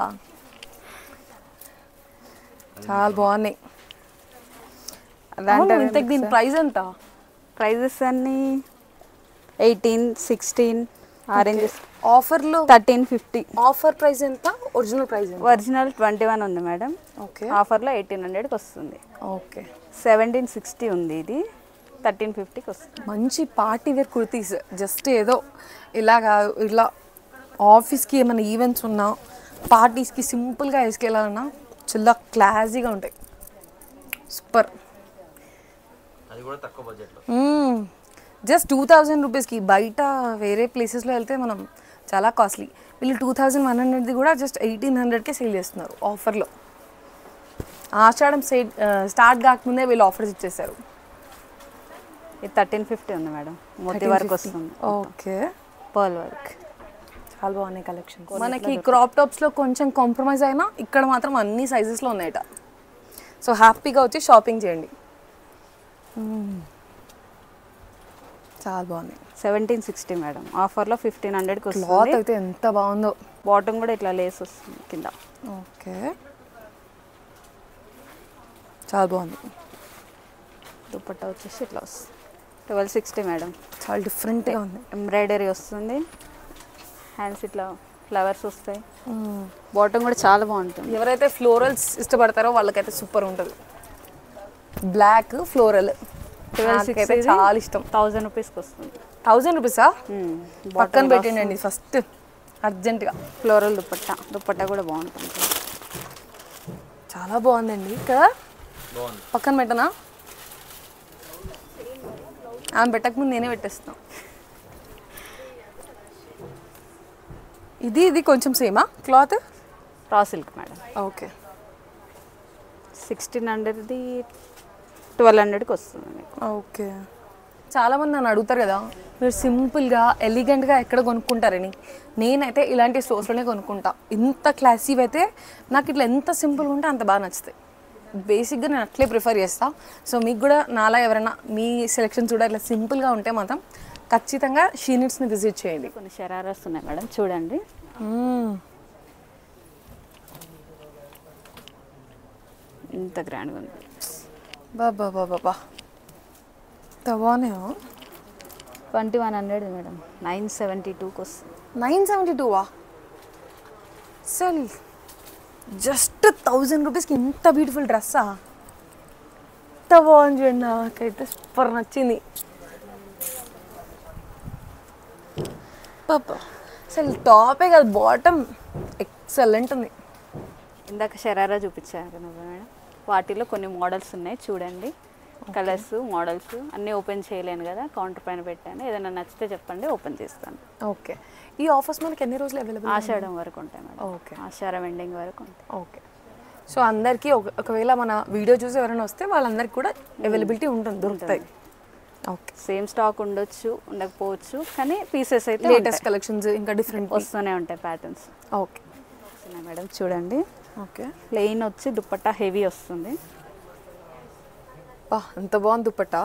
[SPEAKER 1] చాలా బాగున్నాయి. ఇంతకు దీని ప్రైస్ ఎంత?
[SPEAKER 2] ప్రైజెస్ అన్నీ 18, 16 ఆరెంజెస్.
[SPEAKER 1] ఆఫర్లో
[SPEAKER 2] 1350.
[SPEAKER 1] ఆఫర్ ప్రైస్ ఎంత? ఒరిజినల్ ప్రైస్ ఎంత?
[SPEAKER 2] ఒరిజినల్ 21 ఉంది మేడం.
[SPEAKER 1] ఓకే.
[SPEAKER 2] ఆఫర్లో 1800కి వస్తుంది.
[SPEAKER 1] ఓకే.
[SPEAKER 2] 1760 ఉంది. ఇది 1350కి వస్తుంది.
[SPEAKER 1] మంచి పార్టీ వేర్ కుర్తీస్. జస్ట్ ఏదో ఇలా ఆఫీస్కి ఏమైనా ఈవెంట్స్ ఉన్నా, పార్టీస్కి సింపుల్గా వేసుకెళ్ళాలన్నా చాలా క్లాసీగా ఉంటాయి. సూపర్. జస్ట్ 2000 రూపీస్కి. బయట వేరే ప్లేసెస్లో వెళ్తే మనం చాలా కాస్ట్లీ. వీళ్ళు 2100ది కూడా జస్ట్ 1800కే సేల్ చేస్తున్నారు ఆఫర్లో. ఆషాఢం స్టార్ట్ కాకముందే వీళ్ళు ఆఫర్స్ ఇచ్చేసారు.
[SPEAKER 2] ఇది 1350 ఉంది మేడం. మోతీ వర్క్ వస్తుంది.
[SPEAKER 1] ఓకే.
[SPEAKER 2] Pearl work.
[SPEAKER 1] చాలా బాగున్నాయి కలెక్షన్. మనకి క్రాప్ టాప్స్లో కొంచెం కాంప్రమైజ్ అయినా ఇక్కడ మాత్రం అన్ని సైజెస్లో ఉన్నాయట. సో హ్యాపీగా వచ్చి షాపింగ్ చేయండి. చాలా బాగున్నాయి.
[SPEAKER 2] 1760 మేడం, ఆఫర్లో 1500కి
[SPEAKER 1] క్లాత్
[SPEAKER 2] వస్తుంది.
[SPEAKER 1] అయితే ఎంత బాగుందో.
[SPEAKER 2] బాటమ్ కూడా ఇట్లా లేస్ వస్తుంది కింద.
[SPEAKER 1] ఓకే, చాలా బాగుంది.
[SPEAKER 2] దుపట్టా వచ్చేసి ఇట్లా వస్తుంది 1260 మేడం.
[SPEAKER 1] చాలా డిఫరెంట్గా ఉంది.
[SPEAKER 2] ఎంబ్రాయిడరీ వస్తుంది, హ్యాండ్స్ ఇట్లా ఫ్లవర్స్ వస్తాయి. బాటమ్ కూడా చాలా బాగుంటుంది.
[SPEAKER 1] ఎవరైతే ఫ్లోరల్స్ ఇష్టపడతారో వాళ్ళకైతే సూపర్ ఉంటుంది. బ్లాక్ ఫ్లోరల్
[SPEAKER 2] 1260
[SPEAKER 1] అయితే చాలా ఇష్టం.
[SPEAKER 2] 1000 రూపీస్కి వస్తుంది.
[SPEAKER 1] 1000 రూపీసా? పక్కన పెట్టండి ఫస్ట్ అర్జెంటుగా.
[SPEAKER 2] ఫ్లోరల్ దుపట్టా కూడా బాగుంటుంది.
[SPEAKER 1] చాలా బాగుందండి. కదా పక్కన పెట్టనా? ఆమె పెట్టకముందు నేనే పెట్టేస్తాను. ఇది కొంచెం సేమా cloth?
[SPEAKER 2] Raw silk madam.
[SPEAKER 1] Okay,
[SPEAKER 2] 1600ది 1200కి వస్తుంది మీకు.
[SPEAKER 1] ఓకే. చాలామంది నన్ను అడుగుతారు కదా, మీరు సింపుల్గా ఎలిగెంట్గా ఎక్కడ కొనుక్కుంటారని. నేనైతే ఇలాంటి స్టోర్స్లోనే కొనుక్కుంటా. ఇంత క్లాసీవ్ అయితే నాకు ఇట్లా ఎంత సింపుల్గా ఉంటే అంత బాగా నచ్చుతాయి. బేసిక్గా నేను అట్లే ప్రిఫర్ చేస్తాను. సో మీకు కూడా నాలా ఎవరైనా మీ సెలెక్షన్స్ కూడా ఇట్లా సింపుల్గా ఉంటే మాత్రం ఖచ్చితంగా షీ నీడ్స్ని విజిట్ చేయండి.
[SPEAKER 2] కొన్ని షరారాస్ ఉన్నాయి మేడం, చూడండి. ఇంత గ్రాండ్గా ఉంది.
[SPEAKER 1] బాబా బాగున్నాయా?
[SPEAKER 2] 2100 మేడం, 972కి వస్తుంది.
[SPEAKER 1] 972వా? అసలు జస్ట్ 1000 రూపీస్కి ఇంత బ్యూటిఫుల్ డ్రెస్సా? ఎంత బాగుంది చూడండి, నాకైతే సూపర్ నచ్చింది. పాపా అసలు టాపే కాదు, బాటమ్ ఎక్సలెంట్ ఉంది.
[SPEAKER 2] ఇందాక షరారా చూపించాను కదా మేడం, వాటిలో కొన్ని మోడల్స్ ఉన్నాయి చూడండి. కలర్స్, మోడల్స్ అన్నీ ఓపెన్ చేయలేను కదా, కౌంటర్ పైన పెట్టాను. ఏదైనా నచ్చితే చెప్పండి, ఓపెన్ చేస్తాను.
[SPEAKER 1] ఓకే, ఈ ఆఫర్స్ మనకి ఎన్ని రోజులు అవైలబుల్?
[SPEAKER 2] ఆషాఢం వరకు ఉంటాయి మేడం.
[SPEAKER 1] ఓకే,
[SPEAKER 2] ఆషాఢం ఎండింగ్ వరకు ఉంటాయి.
[SPEAKER 1] ఓకే. సో అందరికీ ఒకవేళ మన వీడియో చూసి ఎవరైనా వస్తే వాళ్ళందరికీ కూడా అవైలబిలిటీ ఉంటుంది, దొరుకుతాయి. ఓకే,
[SPEAKER 2] సేమ్ స్టాక్ ఉండొచ్చు, ఉండకపోవచ్చు, కానీ పీసెస్ అయితే
[SPEAKER 1] లేటెస్ట్ కలెక్షన్స్ ఇంకా డిఫరెంట్
[SPEAKER 2] వస్తూనే ఉంటాయి ప్యాటర్న్స్.
[SPEAKER 1] ఓకే
[SPEAKER 2] మేడం చూడండి.
[SPEAKER 1] ఓకే,
[SPEAKER 2] ప్లెయిన్ వచ్చి దుపట్టా హెవీ వస్తుంది.
[SPEAKER 1] బా ఎంత బాగుంది దుపట్టా.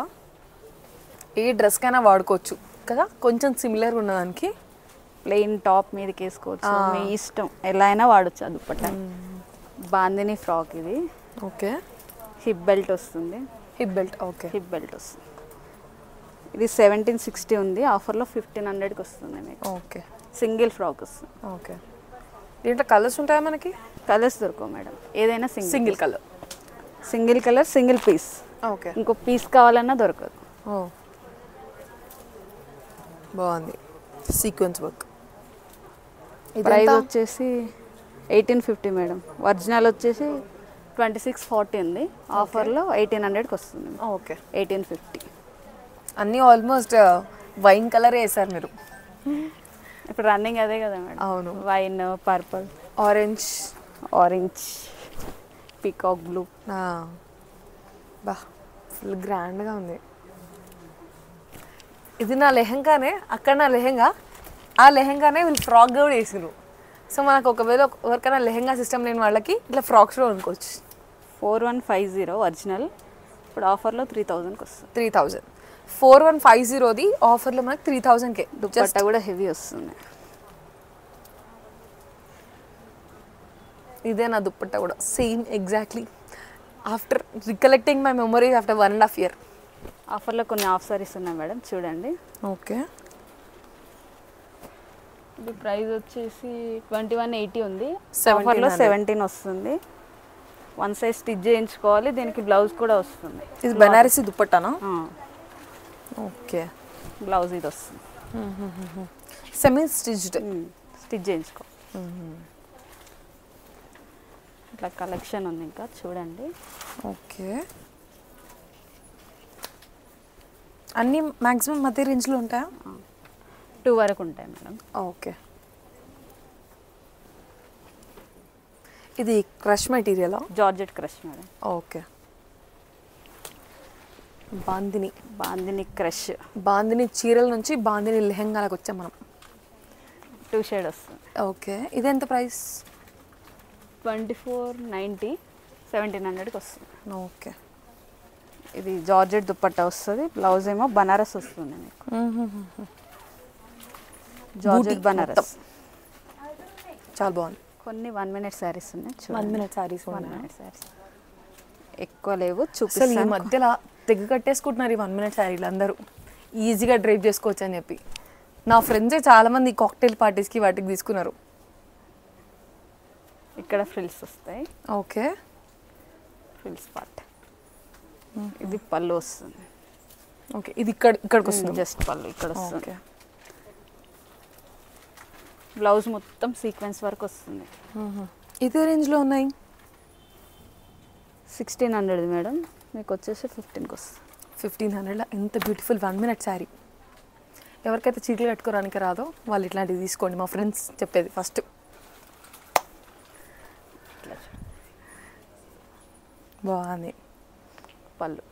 [SPEAKER 1] ఏ డ్రెస్కైనా వాడుకోవచ్చు కదా, కొంచెం సిమిలర్ ఉన్నదానికి.
[SPEAKER 2] ప్లెయిన్ టాప్ మీదకి వేసుకోవచ్చు, మీ ఇష్టం, ఎలా అయినా వాడచ్చు ఆ దుపట్టా. బాందిని ఫ్రాక్ ఇది.
[SPEAKER 1] ఓకే,
[SPEAKER 2] హిప్ బెల్ట్ వస్తుంది.
[SPEAKER 1] Hip belt. Okay,
[SPEAKER 2] hip belt వస్తుంది. ఇది 1760 ఉంది, ఆఫర్లో 1500కి వస్తుంది మీకు.
[SPEAKER 1] ఓకే,
[SPEAKER 2] సింగిల్ ఫ్రాక్ వస్తుంది.
[SPEAKER 1] ఓకే. దీంట్లో కలర్స్ ఉంటాయా మనకి?
[SPEAKER 2] కలర్స్ దొరకవు మేడం, ఏదైనా
[SPEAKER 1] single colour.
[SPEAKER 2] Single colour, single piece.
[SPEAKER 1] Okay,
[SPEAKER 2] ఇంకో పీస్ కావాలన్నా దొరకదు.
[SPEAKER 1] ఓ బాగుంది, సీక్వెన్స్ వర్క్.
[SPEAKER 2] ప్రైస్ వచ్చేసి 1850 మేడం. ఒరిజినల్ వచ్చేసి 2640 ఉంది, ఆఫర్లో 1800కి వస్తుంది.
[SPEAKER 1] ఓకే,
[SPEAKER 2] 1850.
[SPEAKER 1] అన్నీ ఆల్మోస్ట్ వైన్ కలర్ వేసారు మీరు.
[SPEAKER 2] ఇప్పుడు రన్నింగ్ అదే కదా మేడం.
[SPEAKER 1] అవును,
[SPEAKER 2] wine, purple,
[SPEAKER 1] orange,
[SPEAKER 2] peacock blue.
[SPEAKER 1] బా ఫుల్ గ్రాండ్గా ఉంది. ఇది నా లెహంగానే, అక్కడ నా లెహంగా, ఆ లెహంగానే వీళ్ళు ఫ్రాక్ కూడా వేసారు. సో మనకు ఒకవేళ ఎవరికైనా లెహంగా సిస్టమ్ లేని వాళ్ళకి ఇట్లా ఫ్రాక్స్ కూడా అనుకోవచ్చు.
[SPEAKER 2] 4150 ఒరిజినల్, ఇప్పుడు ఆఫర్లో 3000కి వస్తుంది.
[SPEAKER 1] 3000. 4150ది ఆఫర్లో మనకి 3000కే.
[SPEAKER 2] దుపట్టా కూడా హెవీ వస్తుంది.
[SPEAKER 1] ఇదే నా దుపట్టా కూడా same exactly. After recollecting my memories after 1.5 years.
[SPEAKER 2] ఆఫర్లో కొన్ని ఆఫ్ సారీస్ ఉన్నాయి మేడం, చూడండి.
[SPEAKER 1] ఓకే,
[SPEAKER 2] ఇది ప్రైస్ వచ్చేసి 2180 ఉంది,
[SPEAKER 1] 1700.
[SPEAKER 2] ఆఫర్లో 17 వస్తుంది. వన్ సైజ్ స్టిచ్ చేయించుకోవాలి, దీనికి బ్లౌజ్ కూడా వస్తుంది.
[SPEAKER 1] ఇది బనారసి దుపట్టానా? ఓకే,
[SPEAKER 2] బ్లౌజ్ ఇది వస్తుంది.
[SPEAKER 1] Semi stitched.
[SPEAKER 2] స్టిచ్ చేయించుకో. ఇట్లా కలెక్షన్ ఉంది ఇంకా చూడండి.
[SPEAKER 1] ఓకే, అన్నీ మ్యాక్సిమం మధ్య రేంజ్లో ఉంటాయా?
[SPEAKER 2] 2 వరకు ఉంటాయి మేడం.
[SPEAKER 1] ఓకే, ఇది crush material?
[SPEAKER 2] Georgette crush madam.
[SPEAKER 1] Okay, bandhani
[SPEAKER 2] crush.
[SPEAKER 1] Bandhani చీరల నుంచి బాందిని లెహంగాలకు వచ్చాం మనం.
[SPEAKER 2] 2 షేడ్ వస్తుంది.
[SPEAKER 1] ఓకే, ఇది ఎంత ప్రైస్?
[SPEAKER 2] 2490, 1700కి వస్తుంది.
[SPEAKER 1] ఓకే,
[SPEAKER 2] ఇది జార్జెట్ దుపట్టా వస్తుంది, బ్లౌజ్ ఏమో బనారస్ వస్తుంది మీకు. జార్జెట్ బనారస్.
[SPEAKER 1] చాలా బాగుంది.
[SPEAKER 2] కొన్ని 1 minute శారీస్ ఉన్నాయి.
[SPEAKER 1] 1 minute సారీస్
[SPEAKER 2] 1 minute శారీస్ ఎక్కువ లేవు,
[SPEAKER 1] అసలు ఈ
[SPEAKER 2] చూపిస్తాను.
[SPEAKER 1] మధ్యలో తెగ కట్టేసుకుంటున్నారు ఈ 1 minute శారీలు అందరూ, ఈజీగా డ్రైప్ చేసుకోవచ్చు అని చెప్పి. నా ఫ్రెండ్సే చాలామంది కాక్టైల్ పార్టీస్కి వాటికి తీసుకున్నారు.
[SPEAKER 2] ఇక్కడ ఫ్రిల్స్ వస్తాయి.
[SPEAKER 1] Okay,
[SPEAKER 2] frills part. ఇది పళ్ళు వస్తుంది.
[SPEAKER 1] ఓకే, ఇది ఇక్కడికి వస్తుంది.
[SPEAKER 2] జస్ట్ పళ్ళు ఇక్కడ వస్తుంది.
[SPEAKER 1] ఓకే,
[SPEAKER 2] బ్లౌజ్ మొత్తం సీక్వెన్స్ వర్క్ వస్తుంది.
[SPEAKER 1] ఇదే రేంజ్లో ఉన్నాయి.
[SPEAKER 2] 1600 మేడం, మీకు వచ్చేసి 15కి వస్తుంది.
[SPEAKER 1] 1500లో ఎంత బ్యూటిఫుల్ 1 minute శారీ. ఎవరికైతే చీరలు కట్టుకోవడానికి రాదో వాళ్ళు ఇట్లాంటివి తీసుకోండి. మా ఫ్రెండ్స్ చెప్పేది ఫస్ట్. బాగుంది
[SPEAKER 2] పళ్ళు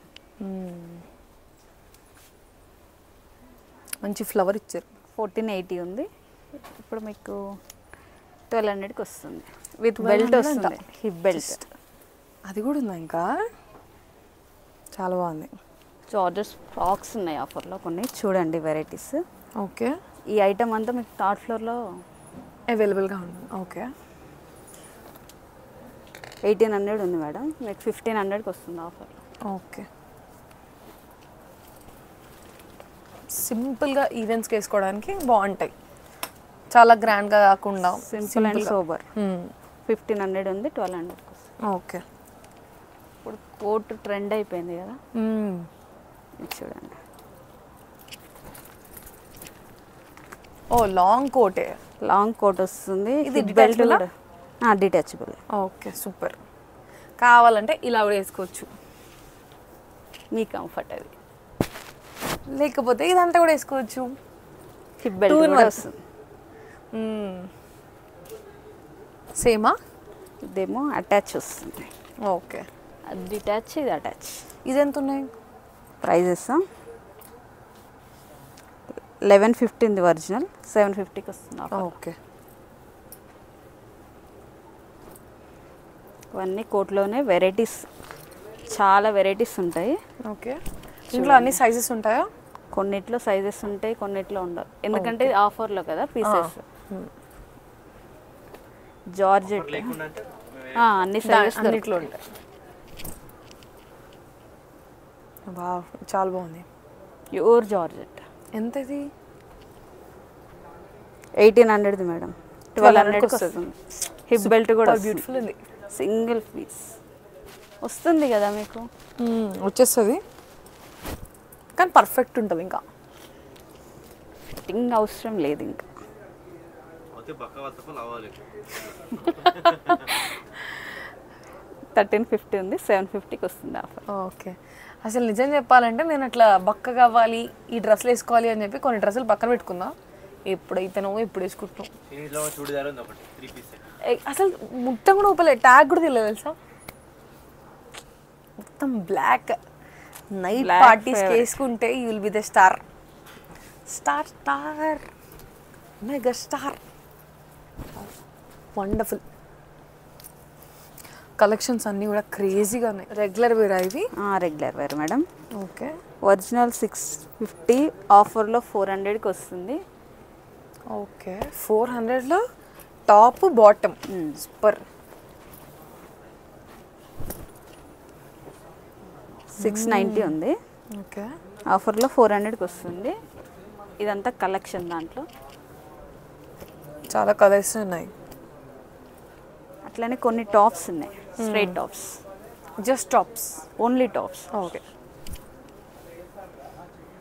[SPEAKER 1] మంచి ఫ్లవర్ ఇచ్చారు.
[SPEAKER 2] 1480 ఉంది. ఇప్పుడు మీకు 1200కి వస్తుంది. విత్ బెల్ట్ వస్తుంది, హిప్ బెల్ట్.
[SPEAKER 1] అది కూడా ఉందా ఇంకా? చాలా బాగుంది.
[SPEAKER 2] జార్జెస్ ఫ్రాక్స్ ఉన్నాయి ఆఫర్లో కొన్ని, చూడండి వెరైటీస్.
[SPEAKER 1] ఓకే,
[SPEAKER 2] ఈ ఐటమ్ అంతా మీకు థర్డ్ ఫ్లోర్లో
[SPEAKER 1] అవైలబుల్గా ఉంది. ఓకే,
[SPEAKER 2] 1800 ఉంది మేడం, మీకు 1500కి వస్తుంది ఆఫర్లో.
[SPEAKER 1] ఓకే, సింపుల్గా ఈవెంట్స్కి వేసుకోవడానికి బాగుంటాయి, చాలా గ్రాండ్గా కాకుండా
[SPEAKER 2] సింపుల్ అండ్ సోబర్. 1500 ఉంది, 1200కి వస్తుంది.
[SPEAKER 1] ఓకే,
[SPEAKER 2] ఇప్పుడు కోట్ ట్రెండ్ అయిపోయింది కదా, ఇది చూడండి.
[SPEAKER 1] ఓ లాంగ్ కోటే,
[SPEAKER 2] లాంగ్ కోట్ వస్తుంది.
[SPEAKER 1] ఇది
[SPEAKER 2] బెల్ట్
[SPEAKER 1] detachable-ఆ?
[SPEAKER 2] కూడా డిటాచబుల్.
[SPEAKER 1] Okay, super. కావాలంటే ఇలా కూడా వేసుకోవచ్చు,
[SPEAKER 2] మీ కంఫర్ట్ అది.
[SPEAKER 1] లేకపోతే ఇదంతా కూడా వేసుకోవచ్చు.
[SPEAKER 2] హిప్ బెల్ట్
[SPEAKER 1] Two in
[SPEAKER 2] కూడా
[SPEAKER 1] one.
[SPEAKER 2] వస్తుంది.
[SPEAKER 1] సేమా?
[SPEAKER 2] ఇదేమో అటాచ్ వస్తుంది.
[SPEAKER 1] ఓకే,
[SPEAKER 2] అది డిటాచ్, ఇది అటాచ్.
[SPEAKER 1] ఇది ఎంత ఉన్నాయి
[SPEAKER 2] ప్రైజెస్? 1150 ఉంది ఒరిజినల్, 750కి వస్తుంది ఆఫర్.
[SPEAKER 1] ఓకే,
[SPEAKER 2] ఇవన్నీ కోట్లోనే వెరైటీస్, చాలా వెరైటీస్ ఉంటాయి.
[SPEAKER 1] ఓకే. ఇంట్లో అన్ని సైజెస్ ఉంటాయా?
[SPEAKER 2] కొన్నిట్లో సైజెస్ ఉంటాయి, కొన్నిట్లో ఉండవు, ఎందుకంటే ఇది ఆఫర్లో కదా పీసెస్. జార్జెట్ అన్ని సైజెస్
[SPEAKER 1] అన్నిట్లో ఉంటాయి. వావ్, చాలా బాగుంది.
[SPEAKER 2] Pure georgette.
[SPEAKER 1] ఎంత ఇది?
[SPEAKER 2] 1800 మేడం, 1200 వస్తుంది. హిప్ బెల్ట్ కూడా
[SPEAKER 1] బ్యూటిఫుల్ ఉంది.
[SPEAKER 2] సింగిల్ పీస్ వస్తుంది కదా మీకు,
[SPEAKER 1] వచ్చేస్తుంది కానీ పర్ఫెక్ట్ ఉంటుంది. ఇంకా
[SPEAKER 2] ఫిట్టింగ్ అవసరం లేదు. ఇంకా 1350 ఉంది, 750కి వస్తుంది ఆఫర్.
[SPEAKER 1] ఓకే, అసలు నిజం చెప్పాలంటే నేను అట్లా బక్క కావాలి, ఈ డ్రెస్సులు వేసుకోవాలి అని చెప్పి కొన్ని డ్రెస్సులు పక్కన పెట్టుకుందా. ఎప్పుడైతేనో ఎప్పుడు వేసుకుంటున్నాం. అసలు మొత్తం కూడా ఊపలే, ట్యాగ్ కూడా తెలియదు తెలుసా. మొత్తం బ్లాక్. నైట్ పార్టీస్ వేసుకుంటే you will be the star. Star mega star. Wonderful collections అన్నీ కూడా క్రేజీగా ఉన్నాయి. రెగ్యులర్ వేర్ ఇవి?
[SPEAKER 2] Regular wear madam.
[SPEAKER 1] Okay,
[SPEAKER 2] original 650, ఆఫర్లో 400కి వస్తుంది.
[SPEAKER 1] ఓకే, 400లో టాప్ బాటమ్. సూపర్.
[SPEAKER 2] 690 ఉంది.
[SPEAKER 1] ఓకే,
[SPEAKER 2] ఆఫర్లో 400కి వస్తుంది. ఇదంతా కలెక్షన్, దాంట్లో
[SPEAKER 1] చాలా కలర్స్ ఉన్నాయి.
[SPEAKER 2] అట్లనే కొన్ని టాప్స్ ఉన్నాయి, straight tops.
[SPEAKER 1] Just tops,
[SPEAKER 2] only tops.
[SPEAKER 1] Okay,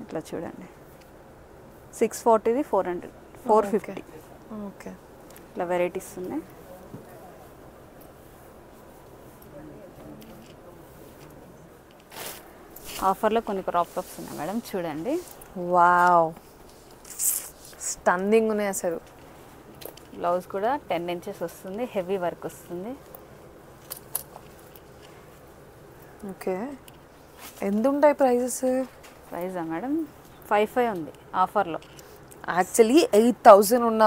[SPEAKER 2] ఇట్లా చూడండి. 640ది 400, 450.
[SPEAKER 1] ఓకే,
[SPEAKER 2] ఇట్లా వెరైటీస్ ఉన్నాయి. ఆఫర్లో కొన్ని క్రాప్ టాప్స్ ఉన్నాయి మేడం, చూడండి.
[SPEAKER 1] వావ్, స్టన్నింగ్ ఉన్నాయి అసలు.
[SPEAKER 2] బ్లౌజ్ కూడా 10 inches వస్తుంది, హెవీ వర్క్ వస్తుంది.
[SPEAKER 1] ఓకే, ఎంత ఉంటాయి ప్రైజెస్?
[SPEAKER 2] ప్రైజా మేడం 55 ఉంది ఆఫర్లో.
[SPEAKER 1] యాక్చువల్లీ 8000 ఉన్న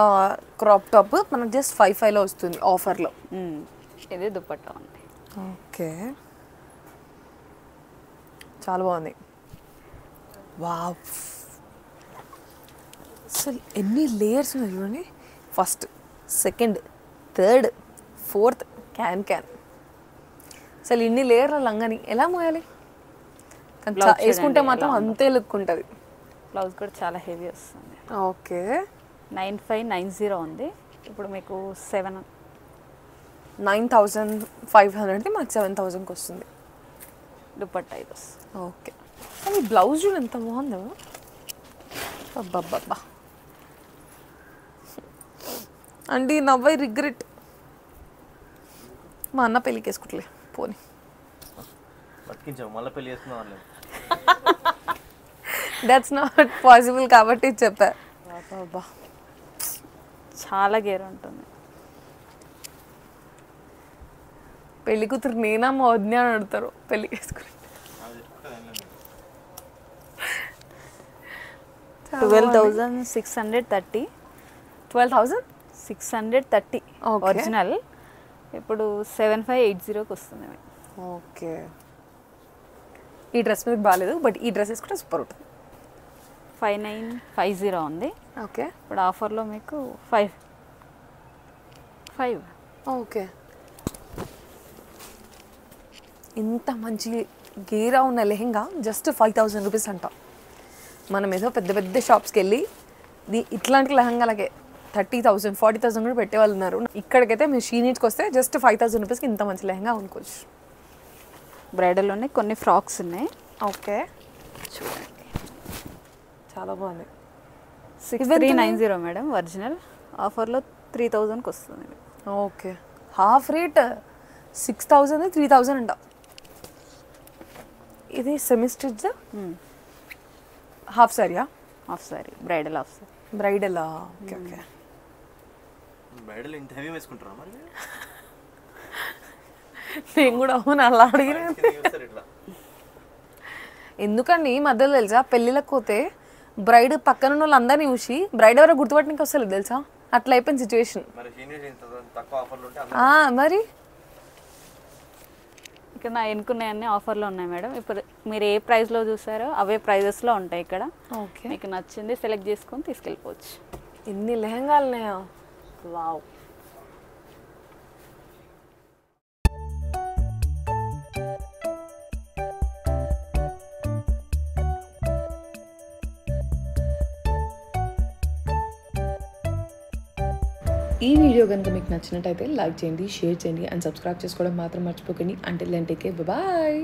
[SPEAKER 1] క్రాప్ టాప్ మనకు జస్ట్ 55లో వస్తుంది ఆఫర్లో.
[SPEAKER 2] ఇది దుపట్టా ఉంది.
[SPEAKER 1] ఓకే, చాలా బాగుంది. వావ్, అసలు ఎన్ని లేయర్స్ ఉన్నాయి చూడండి. First, second, third, fourth, can. అసలు ఇన్ని లేయర్ల లంగాని ఎలా మోయాలి? వేసుకుంటే మాత్రం అంతే లుక్ ఉంటుంది.
[SPEAKER 3] బ్లౌజ్ కూడా చాలా హెవీ వస్తుంది.
[SPEAKER 1] ఓకే.
[SPEAKER 3] 9590 ఉంది. ఇప్పుడు మీకు
[SPEAKER 1] 9,500ది మనకు 7,000కి వస్తుంది.
[SPEAKER 3] దుపట్టా ఇది వస్తుంది.
[SPEAKER 1] ఓకే. కానీ బ్లౌజ్ చూడు ఎంత బాగుందో. అబ్బబ్బబ్బా అండి, నవ్వై రిగ్రెట్. మా అన్న పెళ్ళికి వేసుకుంటలే పోనీ. దట్స్ నాట్ పాసిబుల్ కాబట్టి చెప్పా. అబ్బా
[SPEAKER 3] చాలా గేర్ ఉంటుంది.
[SPEAKER 1] పెళ్లి కూతురు నేనా మా వదిన అని అడుగుతారు పెళ్లి వేసుకుని.
[SPEAKER 3] 12,630.
[SPEAKER 1] 12,630
[SPEAKER 3] ఒరిజినల్. ఇప్పుడు 7580కి వస్తుంది.
[SPEAKER 1] ఓకే. ఈ డ్రెస్ మీకు బాగాలేదు, బట్ ఈ డ్రెస్ వేసుకుంటే సూపర్ ఉంటుంది.
[SPEAKER 3] 5950 ఉంది.
[SPEAKER 1] ఓకే.
[SPEAKER 3] ఇప్పుడు ఆఫర్లో మీకు 5.
[SPEAKER 1] ఓకే. ఇంత మంచి గేరా ఉన్న లెహెంగా జస్ట్ 5,000 రూపీస్ అంట. మనం ఏదో పెద్ద పెద్ద షాప్స్కి వెళ్ళి ఇట్లాంటి లెహంగాలకే 30,000 40,000 కూడా పెట్టేవాళ్ళు ఉన్నారు. ఇక్కడికైతే మీరు షీనీడ్స్కి వస్తే జస్ట్ 5,000 రూపీస్కి ఇంత మంచి లెహంగా కొనుక్కోవచ్చు.
[SPEAKER 3] బ్రైడల్లోనే కొన్ని ఫ్రాక్స్ ఉన్నాయి.
[SPEAKER 1] ఓకే చూడండి, చాలా బాగుంది.
[SPEAKER 3] 6390 మేడం ఒరిజినల్. ఆఫర్లో 3,000కి వస్తుంది.
[SPEAKER 1] ఓకే. హాఫ్ రేట్ 6,000 3,000 అంట. ఇది సెమీ స్టిచ్ హాఫ్ సారీయా?
[SPEAKER 3] Half sari, bridal half sari.
[SPEAKER 1] బ్రైడలా? Okay okay.
[SPEAKER 4] బ్రైడల్ ఇంత హెవీ వేసుకుంటారా మరి?
[SPEAKER 1] నేను కూడా అవును అలా అడిగిన. ఎందుకండి మధ్యలో తెలుసా పెళ్ళిళ్ళకి పోతే బ్రైడ్ పక్కన ఉన్న వాళ్ళందరినీ చూసి బ్రైడ్ ఎవరో గుర్తుపట్టడానికి వస్తలేదు తెలుసా? అట్లా అయిపోయింది సిచ్యువేషన్. మరి
[SPEAKER 3] ఇక్కడ నా ఎన్నుకున్నాయన్నీ ఆఫర్లో ఉన్నాయి మేడం. ఇప్పుడు మీరు ఏ ప్రైస్లో చూసారో అవే ప్రైజెస్లో ఉంటాయి ఇక్కడ.
[SPEAKER 1] ఓకే.
[SPEAKER 3] మీకు నచ్చింది సెలెక్ట్ చేసుకొని తీసుకెళ్ళిపోవచ్చు.
[SPEAKER 1] ఎన్ని లెహంగాలు ఉన్నాయా! వావ్. ఈ వీడియో కనుక మీకు నచ్చినట్టయితే లైక్ చేయండి, షేర్ చేయండి అండ్ సబ్స్క్రైబ్ చేసుకోవడం మాత్రం మర్చిపోకండి. Until then take care, bye.